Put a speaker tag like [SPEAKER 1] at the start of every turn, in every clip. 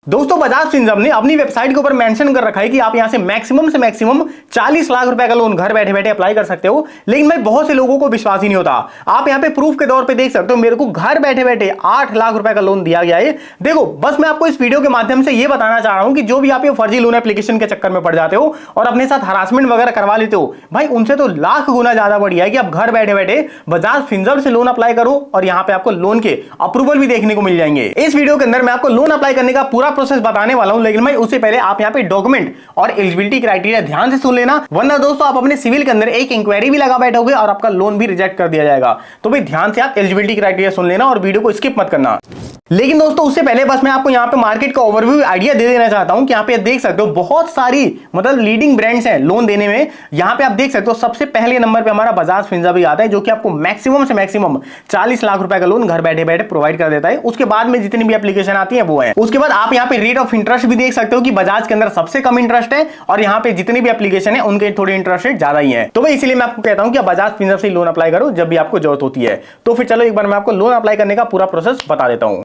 [SPEAKER 1] दोस्तों बजाज फिनसर्व ने अपनी वेबसाइट के ऊपर मेंशन कर रखा है कि आप यहां से मैक्सिमम 40 लाख रुपए का लोन घर बैठे बैठे अप्लाई कर सकते हो। लेकिन भाई बहुत से लोगों को विश्वास ही नहीं होता। आप यहां पे प्रूफ के तौर पे देख सकते हो, मेरे को घर बैठे बैठे 8 लाख रुपए का लोन दिया गया है। देखो बस मैं आपको इस वीडियो के माध्यम से यह बताना चाह रहा हूं कि जो भी आप ये फर्जी लोन एप्लीकेशन के चक्कर में पड़ जाते हो और अपने साथ हरासमेंट वगैरह करवा लेते हो, भाई उनसे तो लाख गुना ज्यादा बढ़िया है कि आप घर बैठे बैठे बजाज फिनसर्व से लोन अप्लाई करो और यहां पे आपको लोन के अप्रूवल भी देखने को मिल जाएंगे। इस वीडियो के अंदर मैं आपको लोन अप्लाई करने का पूरा प्रोसेस बताने वाला हूं, लेकिन भाई उससे पहले आप यहां पे डॉक्यूमेंट और एलिजिबिलिटी क्राइटेरिया ध्यान से सुन लेना, वरना दोस्तों आप अपने सिविल के अंदर एक इंक्वायरी भी लगा बैठोगे और आपका लोन भी रिजेक्ट कर दिया जाएगा। तो भाई ध्यान से आप एलिजिबिलिटी क्राइटेरिया सुन लेना और वीडियो को स्किप मत करना। लेकिन दोस्तों उससे पहले बस मैं आपको यहां पे मार्केट का ओवरव्यू आइडिया दे देना चाहता हूं कि यहां पे देख सकते हो बहुत सारी मतलब लीडिंग ब्रांड्स हैं लोन देने में। यहां पे आप देख सकते हो सबसे पहले नंबर पे हमारा बजाज फिनसर्व आता है, जो कि आपको मैक्सिमम से मैक्सिमम 40 लाख रुपए का लोन घर बैठे बैठे प्रोवाइड कर देता है। उसके बाद में जितनी भी एप्लीकेशन आती है वो है। उसके बाद आप यहां पे रेट ऑफ इंटरेस्ट भी देख सकते हो कि बजाज के अंदर सबसे कम इंटरेस्ट है और यहां पे जितनी भी एप्लीकेशन है उनके थोड़े इंटरेस्ट रेट ज्यादा ही है। तो भाई इसलिए मैं आपको कहता हूं कि बजाज फिनसर्व से लोन अप्लाई करो जब भी आपको जरूरत होती है। तो फिर चलो एक बार मैं आपको लोन अप्लाई करने का पूरा प्रोसेस बता देता हूं।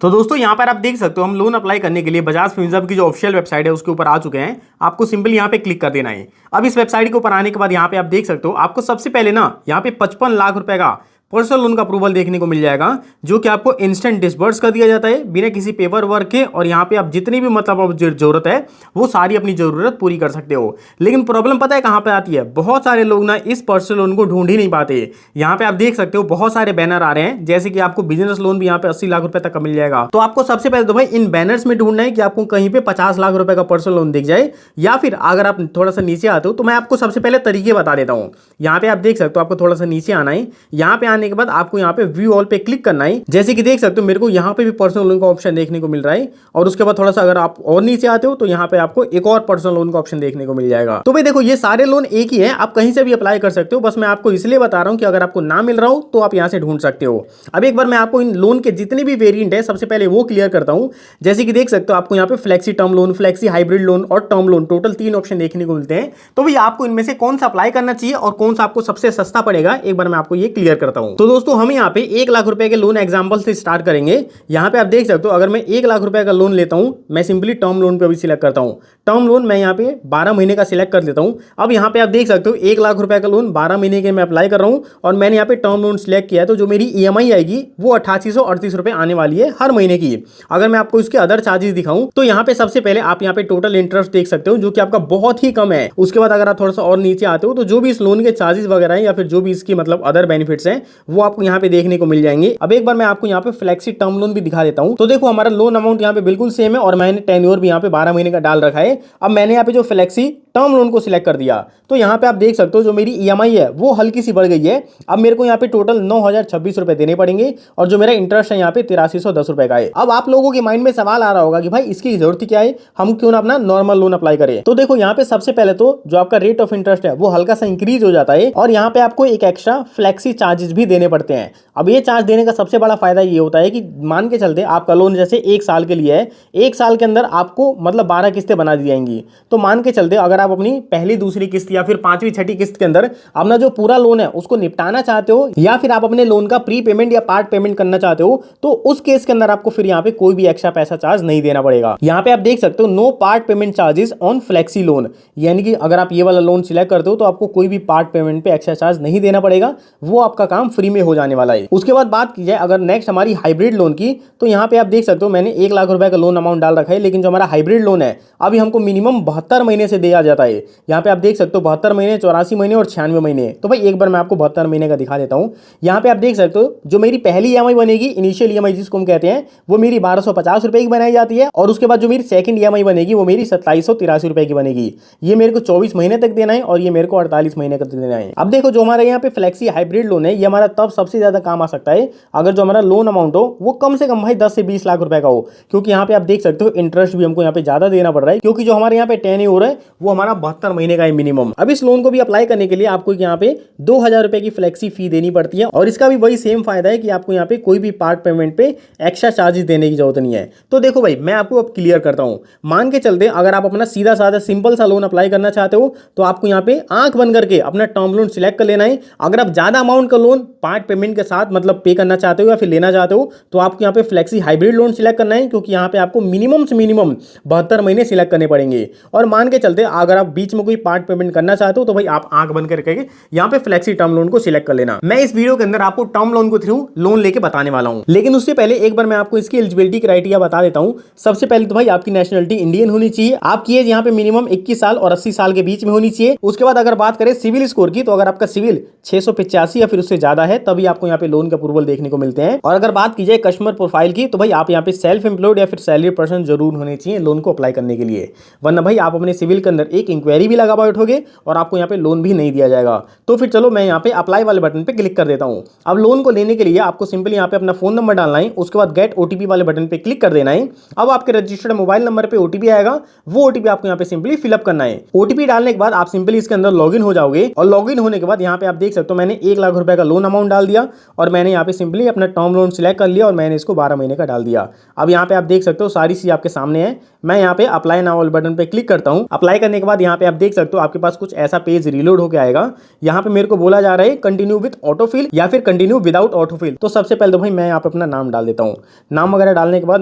[SPEAKER 1] तो दोस्तों यहाँ पर आप देख सकते हो हम लोन अप्लाई करने के लिए बजाज फिनसर्व की जो ऑफिशियल वेबसाइट है उसके ऊपर आ चुके हैं। आपको सिंपल यहाँ पे क्लिक कर देना है। अब इस वेबसाइट के ऊपर आने के बाद यहाँ पे आप देख सकते हो आपको सबसे पहले ना यहाँ पे 55 लाख रुपए का पर्सनल लोन का अप्रूवल देखने को मिल जाएगा, जो कि आपको इंस्टेंट डिसबर्स कर दिया जाता है बिना किसी पेपर वर्क के। और यहाँ पे आप जितनी भी मतलब जरूरत है वो सारी अपनी जरूरत पूरी कर सकते हो। लेकिन प्रॉब्लम पता है कहाँ पे आती है, बहुत सारे लोग ना इस पर्सनल लोन को ढूंढ ही नहीं पाते। यहाँ पे आप देख सकते हो बहुत सारे बैनर आ रहे हैं, जैसे कि आपको बिजनेस लोन भी यहाँ पे 80 लाख रुपए तक का मिल जाएगा। तो आपको सबसे पहले तो भाई इन बैनर्स में ढूंढना है कि आपको कहीं पे 50 लाख रुपए का पर्सनल लोन दिख जाए, या फिर अगर आप थोड़ा सा नीचे आते हो तो मैं आपको सबसे पहले तरीके बता देता हूँ। यहाँ पे आप देख सकते हो आपको थोड़ा सा नीचे आना है। यहाँ पे आने के बाद आपको यहाँ व्यू ऑल पे क्लिक करना है। जैसे कि देख सकते हो मेरे को यहाँ पे भी पर्सनल लोन का ऑप्शन देखने को मिल रहा है। और उसके बाद थोड़ा सा अगर आप और नीचे आते हो तो यहाँ पे आपको एक और पर्सनल लोन का ऑप्शन देखने को मिल जाएगा। तो भाई देखो ये सारे लोन एक ही है, आप कहीं से भी अप्लाई कर सकते हो। बस मैं आपको इसलिए बता रहा हूँ कि अगर आपको ना मिल रहा हो तो आप यहाँ से ढूंढ सकते हो। अब एक बार मैं आपको इन लोन के जितने भी वेरिएंट है सबसे पहले वो क्लियर करता हूँ। जैसे कि देख सकते हो आपको यहाँ पे flexi term loan, flexi hybrid loan और टर्म लोन, टोटल 3 ऑप्शन देखने को मिलते हैं। तो भाई आपको इनमें से कौन सा अप्लाई करना चाहिए और कौन सा आपको सबसे सस्ता पड़ेगा, एक बार मैं आपको ये क्लियर करता हूँ। तो दोस्तों हम यहाँ पे 1 लाख रुपए के लोन एग्जांपल से स्टार्ट करेंगे। यहाँ पे आप देख सकते हो अगर मैं 1 लाख रुपए का लोन लेता हूँ, मैं सिंपली टर्म लोन पे भी सिलेक्ट करता हूँ। टर्म लोन मैं यहाँ पे 12 महीने का सिलेक्ट कर देता हूँ। अब यहाँ पे आप देख सकते हो 1 लाख रुपए का लोन 12 महीने के मैं अप्लाई कर रहा हूँ और मैंने यहाँ पे टर्म लोन सिलेक्ट किया है। तो जो मेरी EMI आएगी वो 8838 रुपए आने वाली है हर महीने की। अगर मैं आपको इसके अदर चार्जेस दिखाऊं तो यहाँ पे सबसे पहले आप यहाँ पे टोटल इंटरेस्ट देख सकते हो, जो कि आपका बहुत ही कम है। उसके बाद अगर आप थोड़ा सा और नीचे आते हो तो जो भी इस लोन के चार्जेस वगैरह हैं या फिर जो भी इसकी मतलब अदर बेनिफिट्स हैं वो आपको यहाँ पे देखने को मिल जाएंगे। अब एक बार मैं आपको यहाँ पे फ्लेक्सी टर्म लोन भी दिखा देता हूं। तो देखो हमारा लोन अमाउंट यहाँ पे बिल्कुल सेम है और मैंने टेन्योर भी यहाँ पे 12 महीने का डाल रखा है। अब मैंने यहाँ पे जो फ्लेक्सी टर्म लोन को सिलेक्ट कर दिया तो यहाँ पे आप देख सकते हो जो मेरी EMI है वो हल्की सी बढ़ गई है। अब मेरे को यहाँ पे टोटल 9026 रुपए देने पड़ेंगे और जो मेरा इंटरेस्ट है यहाँ पे 8310 रुपए का है। अब आप लोगों के माइंड में सवाल आ रहा होगा कि भाई इसकी जरूरत क्या है, हम क्यों ना अपना नॉर्मल लोन अप्लाई करें। तो देखो यहाँ पे सबसे पहले तो जो आपका रेट ऑफ इंटरेस्ट है वो हल्का सा इंक्रीज हो जाता है और यहाँ पे आपको एक एक्स्ट्रा फ्लेक्सी चार्जेस भी देने पड़ते हैं। अब ये चार्ज देने का सबसे बड़ा फायदा ये होता है कि मान के चलते आपका लोन जैसे 1 साल के लिए है, 1 साल के अंदर आपको मतलब 12 किस्तें बना दी जाएंगी। तो मान के चलते अगर आप अपनी पहली दूसरी किस्त या फिर 5वीं 6ठी किस्त के अंदर अपना जो पूरा लोन है उसको निपटाना चाहते हो या फिर आप अपने लोन का प्री पेमेंट या पार्ट पेमेंट करना चाहते हो तो उस केस के अंदर आपको फिर यहाँ पे कोई भी एक्स्ट्रा पैसा चार्ज नहीं देना पड़ेगा। यहाँ पे आप देख सकते हो no part payment charges on flexi loan, यानी कि अगर आप ये वाला लोन सिलेक्ट करते हो तो आपको कोई भी पार्ट पेमेंट पे एक्स्ट्रा चार्ज नहीं देना पड़ेगा, वो आपका काम फ्री में हो जाने वाला है। उसके बाद बात की जाए अगर नेक्स्ट हमारी हाइब्रिड लोन की, तो यहाँ पे आप देख सकते हो मैंने 1 लाख रुपए का लोन अमाउंट डाल रखा है, लेकिन जो हमारा हाइब्रिड लोन है अभी हमको मिनिमम 72 महीने से दिया जाता है। यहाँ पे आप देख सकते हो 72 महीने, 84 महीने और 96 महीने। तो भाई एक बार मैं आपको 72 महीने का दिखा देता हूँ। यहाँ पे आप देख सकते हो जो मेरी पहली EMI बनेगी, इनिशियल EMI जिसको हम कहते हैं, वो मेरी 1250 रुपए की बनाई जाती है और उसके बाद जो मेरी सेकंड EMI बनेगी वो मेरी 2783 रुपए की बनेगी। ये मेरे को 24 महीने तक देना है और ये मेरे को 48 महीने तक देना है। अब देखो जो हमारे यहाँ पे फ्लेक्सी हाइब्रिड लोन है ये हमारा तब सबसे ज्यादा काम आ सकता है अगर जो हमारा लोन अमाउंट हो वो कम से कम भाई 10 से 20 लाख रुपए का हो, क्योंकि यहाँ पे आप देख सकते हो इंटरेस्ट भी हमको यहाँ पे ज्यादा देना पड़ रहा है, क्योंकि जो हमारे यहाँ पे टेन्योर है वो हमारा 72 महीने का है मिनिमम। अब इस लोन को भी अप्लाई करने के लिए आपको यहाँ पे 2000 रुपए की फ्लेक्सी फी देनी पड़ती है, और इसका भी वही सेम फायदा है कि आपको यहाँ पे कोई भी पार्ट पेमेंट पे एक्स्ट्रा चार्जेस देने की जरूरत नहीं है। तो देखो भाई, मैं आपको अब क्लियर करता हूँ। मान के चलते अगर आप अपना सीधा साधा सिंपल सा लोन अप्लाई करना चाहते हो तो आपको यहाँ पे आंख बंद करके अपना टर्म लोन सिलेक्ट कर लेना है। अगर आप ज्यादा अमाउंट का लोन पार्ट पेमेंट के साथ मतलब पे करना चाहते हो या फिर लेना चाहते हो तो आपको यहाँ पे फ्लेक्सी हाइब्रिड लोन सिलेक्ट करना है, क्योंकि यहाँ पे आपको मिनिमम से मिनिमम 72 महीने सिलेक्ट करने पड़ेंगे। और मान के चलते अगर आप बीच में कोई पार्ट पेमेंट करना चाहते हो तो भाई आप आंख बंद करके यहाँ पे फ्लेक्सी टर्म लोन को सिलेक्ट कर लेना। मैं इस वीडियो के अंदर आपको टर्म लोन को थ्रू लोन लेके बताने वाला हूं, लेकिन उससे पहले एक बार मैं आपको इसकी एलिजिबिलिटी क्राइटेरिया बता देता हूं। सबसे पहले तो भाई आपकी नेशनलिटी इंडियन होनी चाहिए, आपकी एज यहाँ पे मिनिमम 21 साल और 80 साल के बीच में होनी चाहिए। उसके बाद अगर बात करें सिविल स्कोर की, तो अगर आपका सिविल 685 या फिर उससे ज्यादा है तभी आपको यहाँ पे लोन का अप्रूवल देखने को मिलते हैं। और अगर बात की जाए कस्टमर प्रोफाइल की, तो भाई आप यहाँ पे सेल्फ एम्प्लॉयड या फिर सैलरी पर्सन जरूर होने चाहिए लोन को अप्लाई करने के लिए, वरना भाई आप अपने सिविल के अंदर एक इंक्वायरी भी लगा बैठोगे और आपको यहाँ पे लोन भी नहीं दिया जाएगा। तो फिर चलो मैं यहाँ पे अप्लाई वाले बटन पे क्लिक कर देता हूँ। अब लोन को लेने के लिए आपको सिंपली यहाँ पे अपना फोन नंबर डालना है, उसके बाद गेट ओटीपी वाले बटन पे क्लिक कर देना है। अब आपके रजिस्टर्ड मोबाइल नंबर पे ओटीपी आएगा, वो ओटीपी आपको यहाँ पे सिंपली फिलअप करना है। ओटीपी डालने के बाद आप सिंपली इसके अंदर लॉगिन हो जाओगे, और लॉगिन होने के बाद यहाँ पे आप देख सकते हो मैंने 1 लाख रुपए का लोन अमाउंट डाल दिया, और मैंने यहाँ पे सिंपली अपना टर्म लोन सिलेक्ट कर लिया और मैंने इसको 12 महीने का डाल दिया। अब यहाँ पे आप देख सकते हो सारी चीज आपके सामने है। मैं यहाँ पे अप्लाई नाउ वाले बटन पे क्लिक करता हूँ। अप्लाई करने के बाद यहाँ पे आप देख सकते हो आपके पास कुछ ऐसा पेज रिलोड होकर आएगा। यहाँ पे मेरे को बोला जा रहा है कंटिन्यू विद ऑटोफिल या फिर कंटिन्यू विदाउट ऑटोफिल। तो सबसे पहले तो भाई मैं यहाँ पे अपना नाम डाल देता हूँ। नाम वगैरह डालने के बाद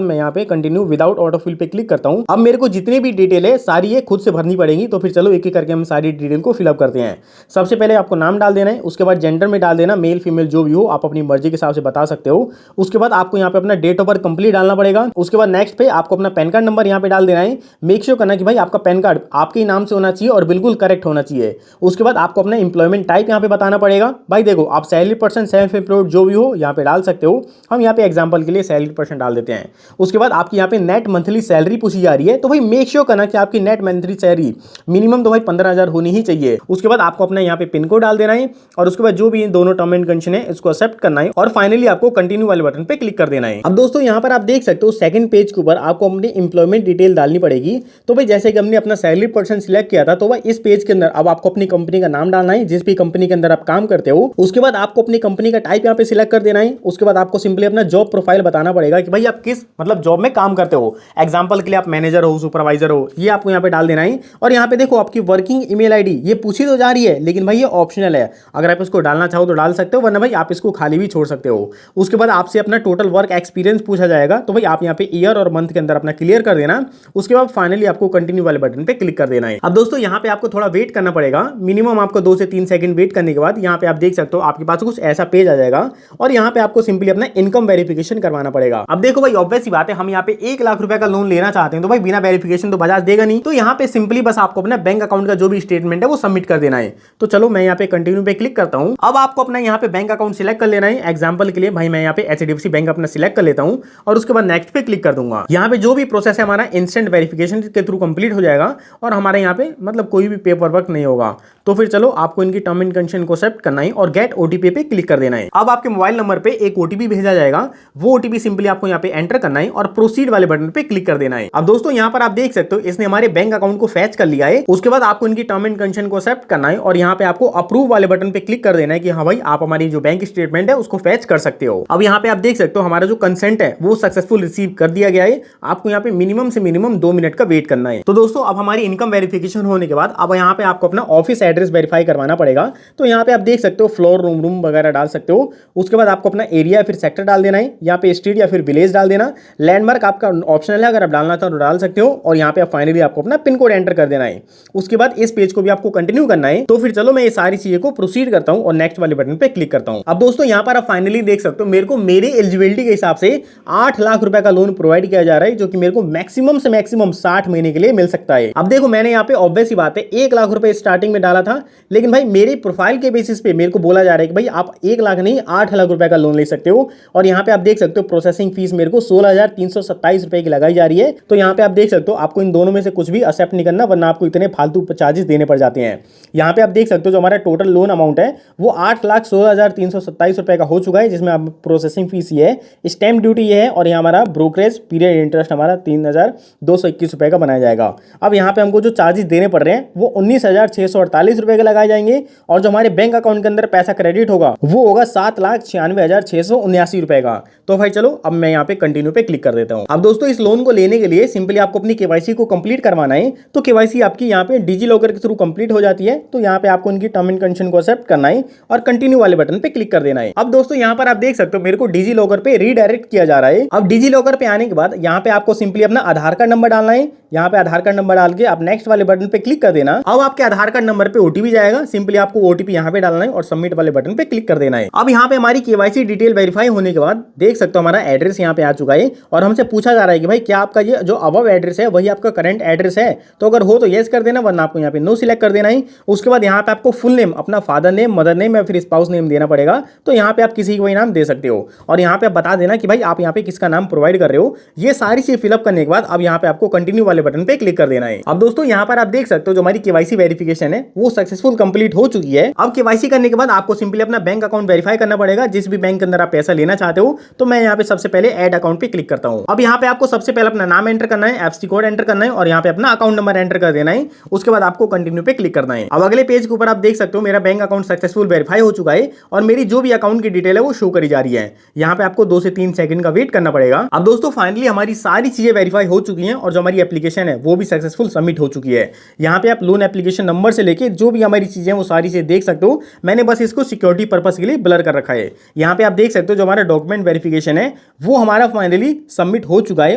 [SPEAKER 1] मैं यहाँ पे कंटिन्यू विदाउट ऑटोफिल पे क्लिक करता हूँ। अब मेरे को जितनी भी डिटेल है सारी ये खुद से भरनी पड़ेगी, तो फिर चलो एक एक करके हम सारी डिटेल को फिलअप करते हैं। सबसे पहले आपको नाम डाल देना है, उसके बाद जेंडर में डाल देना मेल फीमेल जो भी हो, आप अपनी मर्जी के हिसाब से बता सकते हो। उसके बाद आपको यहाँ पे अपना डेट ऑफ बर्थ कंप्लीट डालना पड़ेगा। उसके बाद नेक्स्ट पे आपको अपना पैन कार्ड नंबर यहाँ पे डाल देना है। मेक श्योर करना कि भाई आपका पैन कार्ड आपके नाम से होना चाहिए और बिल्कुल करेक्ट होना चाहिए। उसके बाद आपको अपना इंप्लॉयमेंट टाइप यहाँ पे बताना पड़ेगा। भाई देखो आप सैलरी पर्सन सेल्फ एम्प्लॉयड जो भी हो यहाँ पे डाल सकते हो। हम यहाँ पे एग्जांपल के लिए सैलरी पर्सन डाल देते हैं। उसके बाद आपकी यहाँ पे नेट मंथली सैलरी पूछी जा रही है, तो भाई मेक श्योर करना कि आपकी नेट मंथली सैलरी मिनिमम तो भाई 15,000 होनी ही चाहिए। उसके बाद आपको अपना यहाँ पे पिन कोड डाल देना है, और उसके बाद जो भी दोनों टर्म एंड कंडीशन है इसको एक्सेप्ट करना है, और फाइनली आपको कंटिन्यू वाले बटन पे क्लिक कर देना है। अब दोस्तों यहाँ पर आप देख सकते हो सेकंड पेज के ऊपर आपको अपनी इंप्लॉयमेंट डिटेल डालनी पड़ेगी। तो भाई जैसे कि हमने अपना सैलरी पर्सन सिलेक्ट किया था, तो भाई इस पेज के अंदर अब आपको अपनी कंपनी का नाम डालना है, जिस भी कंपनी के अंदर आप काम करते हो। उसके बाद आपको अपनी कंपनी का टाइप यहाँ पे सिलेक्ट कर देना है। उसके बाद आपको सिंपली अपना जॉब प्रोफाइल बताना पड़ेगा कि भाई आप किस मतलब जॉब में काम करते हो। एग्जांपल के लिए आप मैनेजर हो, सुपरवाइजर हो, ये आपको यहाँ पे डाल देना है। और यहाँ पे देखो आपकी वर्किंग ईमेल आईडी ये पूछी तो जा रही है, लेकिन भाई ये ऑप्शनल है। अगर आप इसको डालना चाहो तो डाल सकते हो, वरना भाई आप इसको खाली भी छोड़ सकते हो। उसके बाद आपसे अपना टोटल वर्क एक्सपीरियंस पूछा जाएगा, तो भाई आप यहाँ पे ईयर और मंथ के अंदर अपना क्लियर कर देना। उसके बाद फाइनली आपको कंटिन्यू वाले बटन पे क्लिक कर देना है। अब दोस्तों यहाँ पे आपको थोड़ा वेट करना पड़ेगा, मिनिमम आपको 2 से 3 सेकंड वेट करने के बाद यहाँ पे आप देख सकते हो आपके पास कुछ ऐसा पेज आ जाएगा, और यहाँ पे आपको सिंपली अपना इनकम वेरिफिकेशन करवाना पड़ेगा। अब देखो भाई ऑब्वियस सी बात है, हम यहाँ पे 1 लाख रुपए का लोन लेना चाहते हैं, तो भाई बिना वेरिफिकेशन तो बजाज देगा नहीं। तो यहाँ पे सिंपली बस आपको अपना बैंक अकाउंट का जो भी स्टेटमेंट है वो सबमिट कर देना है। तो चलो मैं यहाँ पे कंटिन्यू पे क्लिक करता हूँ। अब आपको अपना यहाँ पे बैंक अकाउंट सिलेक्ट कर लेना है। एग्जाम्पल के लिए भाई मैं यहाँ पे HDFC बैंक अपना सिलेक्ट कर लेता हूँ, और उसके बाद नेक्स्ट पे क्लिक कर दूंगा। यहाँ पे जो भी प्रोसेस है हमारा इंस्टेंट वेरिफिकेशन के थ्रू कंप्लीट हो जाएगा, और हमारे यहाँ पे मतलब कोई भी पेपर वर्क नहीं होगा। तो फिर चलो आपको इनकी टर्म एंड कंडीशन को एक्सेप्ट करना है और गेट ओटीपी पे क्लिक कर देना है। अब आपके मोबाइल नंबर पे एक ओटीपी भेजा जाएगा, वो ओटीपी सिंपली आपको यहाँ पे एंटर करना है और प्रोसीड वाले बटन पे क्लिक कर देना है। अब दोस्तों यहाँ पर आप देख सकते हो इसने हमारे बैंक अकाउंट को फैच कर लिया है। उसके बाद आपको इनकी टर्म एंड कंडीशन को एक्सेप्ट करना है, और यहाँ पे आपको अप्रूव वाले बटन पे क्लिक कर देना है कि हाँ भाई आप हमारी जो बैंक स्टेटमेंट है उसको फैच कर सकते हो। अब यहाँ पे आप देख सकते हो हमारा जो कंसेंट है वो सक्सेसफुल रिसीव कर दिया गया है। आपको यहाँ पे मिनिमम से मिनिमम 2 मिनट का वेट करना है। तो दोस्तों अब हमारी इनकम वेरिफिकेशन होने के बाद अब यहाँ पे आपको अपना ऑफिस एड्रेस वेरीफाई करवाना पड़ेगा। तो यहाँ पे आप देख सकते हो फ्लोर रूम वगैरह डाल सकते हो। उसके बाद आपको अपना एरिया या फिर सेक्टर डाल देना है, यहाँ पे स्ट्रीट या फिर विलेज डाल देना। लैंडमार्क आपका ऑप्शनल है, अगर आप डालना चाहो तो डाल सकते हो, और यहाँ पे फाइनली आपको अपना पिन कोड एंटर कर देना है। उसके बाद इस पेज को भी आपको कंटिन्यू करना है। तो फिर चलो मैं ये सारी चीजें को प्रोसीड करता हूँ और नेक्स्ट वाले बटन पे क्लिक करता हूँ। अब दोस्तों यहाँ पर आप फाइनली देख सकते हो मेरे को मेरे एलिजिबिलिटी के हिसाब से 8 लाख रुपए का लोन प्रोवाइड किया जा रहा है, जो कि मेरे को मैक्सिमम से मैक्सिमम 60 महीने के लिए मिल सकता है। अब देखो मैंने यहाँ पे ऑब्वियस ही बात है 1 लाख रुपए स्टार्टिंग में डाला वाला था, लेकिन भाई मेरे प्रोफाइल के बेसिस पे मेरे को बोला जा रहा है कि भाई आप 1 लाख नहीं 8 लाख रुपए का लोन ले सकते हो। और यहाँ पे आप देख सकते हो प्रोसेसिंग फीस मेरे को 16,327 रुपए की लगाई जा रही है। तो यहाँ पे आप देख सकते हो आपको इन दोनों में से कुछ भी एक्सेप्ट नहीं करना, वरना आपको इतने फालतू चार्जेस देने पड़ जाते हैं। यहाँ पे आप देख सकते हो जो हमारा टोटल लोन अमाउंट है वो 8,16,327 रुपए का हो चुका है, जिसमें आप प्रोसेसिंग फीस ये है, स्टैम्प ड्यूटी ये है, और यहाँ हमारा ब्रोकरेज पीरियड इंटरेस्ट हमारा 3,221 रुपए का बनाया जाएगा। अब यहाँ पे हमको जो चार्जेस देने पड़ रहे हैं वो 19,648 रुपए के लगाए जाएंगे, और जो हमारे बैंक अकाउंट के अंदर पैसा क्रेडिट होगा वो होगा 7,96,679 रुपए का। तो भाई चलो अब मैं यहाँ पे कंटिन्यू पे क्लिक कर देता हूँ। अब दोस्तों इस लोन को लेने के लिए सिंपली आपको अपनी केवाईसी को कंप्लीट करवाना है। तो केवाईसी आपकी यहाँ पे डिजी लॉकर के थ्रू कंप्लीट हो जाती है। तो यहाँ पे आपको इनकी टर्म एंड कंडीशन को एक्सेप्ट करना है और कंटिन्यू वाले बटन पे क्लिक कर देना है। अब दोस्तों यहाँ पर आप देख सकते हो मेरे को डिजी लॉकर पे रीडायरेक्ट किया जा रहा है। अब डिजी लॉकर पे आने के बाद यहाँ पे आपको सिंपली अपना आधार कार्ड नंबर डालना है। यहाँ पे आधार कार्ड नंबर डाल के आप नेक्स्ट वाले बटन पे क्लिक कर देना। अब आपके आधार कार्ड नंबर पे ओटीपी जाएगा, सिंपली आपको ओटीपी यहाँ पे डालना है और सबमिट वाले बटन पे क्लिक कर देना है। अब यहाँ पे हमारी केवाईसी डिटेल वेरीफाई होने के बाद देख सकते हो हमारा एड्रेस यहाँ पे आ चुका है, और हमसे पूछा जा रहा है कि भाई क्या आपका ये जो अबव एड्रेस है वही आपका करंट एड्रेस है। तो अगर हो तो यस कर देना, वरना आपको यहाँ पे नो सिलेक्ट कर देना है। उसके बाद यहाँ पे आपको फुल नेम, अपना फादर नेम, मदर नेम या फिर स्पाउस नेम देना पड़ेगा। तो यहाँ पे आप किसी को भी नाम दे सकते हो, और यहाँ पे आप बता देना कि भाई आप यहाँ पे किसका नाम प्रोवाइड कर रहे हो। ये सारी चीज फिलअप करने के बाद अब यहाँ पे आपको कंटिन्यू वाले बटन पे क्लिक कर देना है। अब दोस्तों यहाँ पर आप देख सकते हो जो हमारी केवाईसी वेरिफिकेशन है वो सक्सेसफुल कंप्लीट हो चुकी है। अब केवाईसी करने के बाद आपको सिंपली अपना बैंक अकाउंट वेरीफाई करना पड़ेगा, जिस भी बैंक के अंदर आप पैसा लेना चाहते हो। तो मैं यहाँ पे सबसे पहले ऐड अकाउंट पे क्लिक करता हूँ। अब यहाँ पे आपको सबसे पहले अपना नाम एंटर करना है, एफसी कोड एंटर करना है, और यहाँ पे अपना अकाउंट नंबर एंटर कर देना है। उसके बाद आपको कंटिन्यू पे क्लिक करना है। अब अगले पेज के ऊपर आप देख सकते हो मेरा बैंक अकाउंट सक्सेसफुल वेरीफाई हो चुका है, और मेरी जो भी अकाउंट की डिटेल है वो शो करी जा रही है। यहाँ पे आपको 2 से 3 सेकंड का वेट करना पड़ेगा। अब दोस्तों फाइनली हमारी सारी चीजें वेरीफाई हो चुकी हैं, और जो हमारी एप्लीकेशन है वो भी सक्सेसफुल सबमिट हो चुकी है। यहाँ पे आप लोन एप्लीकेशन नंबर से लेके जो भी हमारी चीजें वो सारी चीजें देख सकते हो। मैंने बस इसको सिक्योरिटी पर्पस के लिए ब्लर कर रखा है। यहाँ पे आप देख सकते हो जो हमारा डॉक्यूमेंट वेरिफिकेशन है वो हमारा फाइनली सबमिट हो चुका है।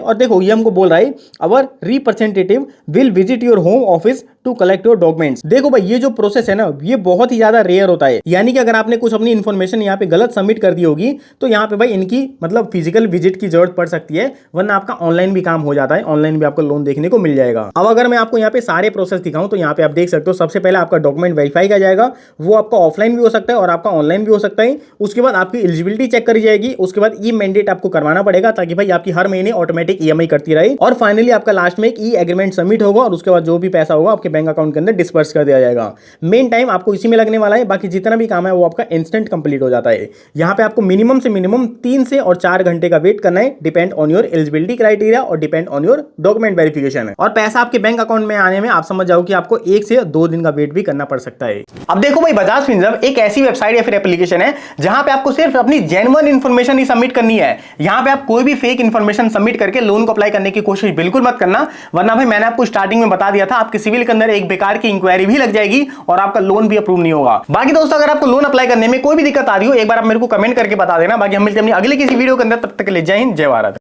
[SPEAKER 1] और देखो ये हमको बोल रहा है our representative will visit your home office to collect your documents. देखो भाई ये जो प्रोसेस है ना ये बहुत ही ज्यादा रेयर होता है, यानी कि अगर आपने कुछ अपनी इन्फॉर्मेशन यहाँ पे गलत सबमिट कर दी होगी तो यहाँ पे भाई इनकी मतलब फिजिकल विजिट की जरूरत पड़ सकती है, वरना आपका ऑनलाइन भी काम हो जाता है, ऑनलाइन भी आपको लोन देखने को मिल जाएगा। अब अगर मैं आपको यहाँ पे सारे प्रोसेस दिखाऊं तो यहाँ पे आप देख सकते हो सबसे पहले आपका डॉक्यूमेंट वेरीफाई किया जाएगा, वो आपका ऑफलाइन भी हो सकता है और आपका ऑनलाइन भी हो सकता है। उसके बाद आपकी एलिजिबिलिटी चेक करी जाएगी, उसके बाद ई मैंडेट आपको करवाना पड़ेगा ताकि भाई आपकी हर महीने ऑटोमेटिक ईएमआई करती रहे, और फाइनली आपका लास्ट में एक ई एग्रीमेंट सबमिट होगा, और उसके बाद जो भी पैसा होगा आपके बैंक अकाउंट के अंदर डिस्पर्स कर दिया जाएगा। मेन टाइम आपको इसी में लगने वाला है, बाकी जितना भी काम है वो आपका इंस्टेंट कंप्लीट हो जाता है। यहाँ पे आपको मिनिमम से मिनिमम 3 से और 4 घंटे का वेट करना है, depend on your eligibility criteria और depend on your document verification. और पैसा आपके बैंक अकाउंट में आने में आप समझ जाओ कि आपको 1 से 2 दिन का वेट भी करना पड़ सकता है। अब देखो भाई बजाज फिनसर्व एक ऐसी वेबसाइट या फिर एप्लीकेशन है जहां पे आपको सिर्फ अपनी जेन्युइन इंफॉर्मेशन ही सबमिट करनी है। यहां पे आप कोई भी फेक इंफॉर्मेशन सबमिट करके लोन को अप्लाई करने की कोशिश बिल्कुल मत करना, वरना भाई मैंने आपको स्टार्टिंग में बता दिया था आपके सिविल के अंदर एक बेकार की इंक्वायरी भी लग जाएगी और आपका लोन भी अप्रूव नहीं होगा। बाकी दोस्तों अगर आपको लोन अप्लाई करने में कोई भी दिक्कत आ रही हो एक बार आप मेरे को कमेंट करके बता देना। बाकी हम मिलते हैं अपनी अगले किसी वीडियो के अंदर, तब तक के लिए जय हिंद जय भारत।